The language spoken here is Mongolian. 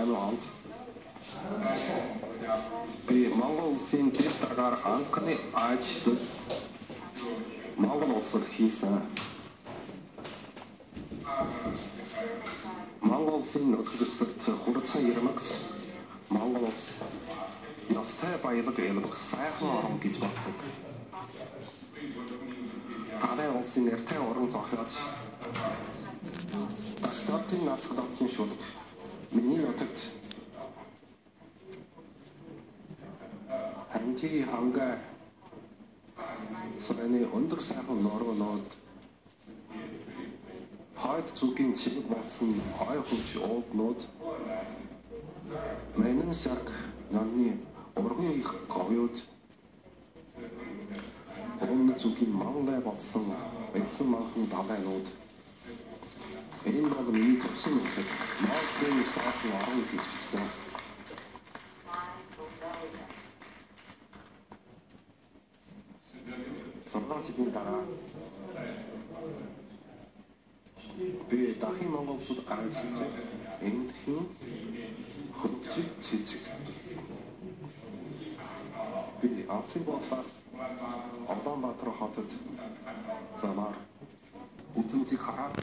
98 онд би Монгол улсын тэр дараагаар анхны ажил Монгол улсад хийсэн. Монгол улсын нөхцөлд хурцсан ярмагс Монгол улс ёстой баялаг ялбах сайхан орн гэж боддог. Гадаа улсын нэртэй орон зохиож Баштатын нацгадын шууд миний нутагт хантиги ханга сараны өндөр сайхан норгонод хойд зүгийн чиг болсон хой хөвч уулнууд мэнэн сарк намны ургын их говьуд өмнө зүгийн мангай болсон бэлсэн манхан давайнууд энэ бол миний төвсөн нутаг Монголын сайхан орн гэж хэлсэн. Цорноо жилийн дараа би дахин Монгол улсад ажиллаж энд хэн хөгжил цэцэг би Алсын бодлоос Улаанбаатар хотод замаар үзмжийг хараад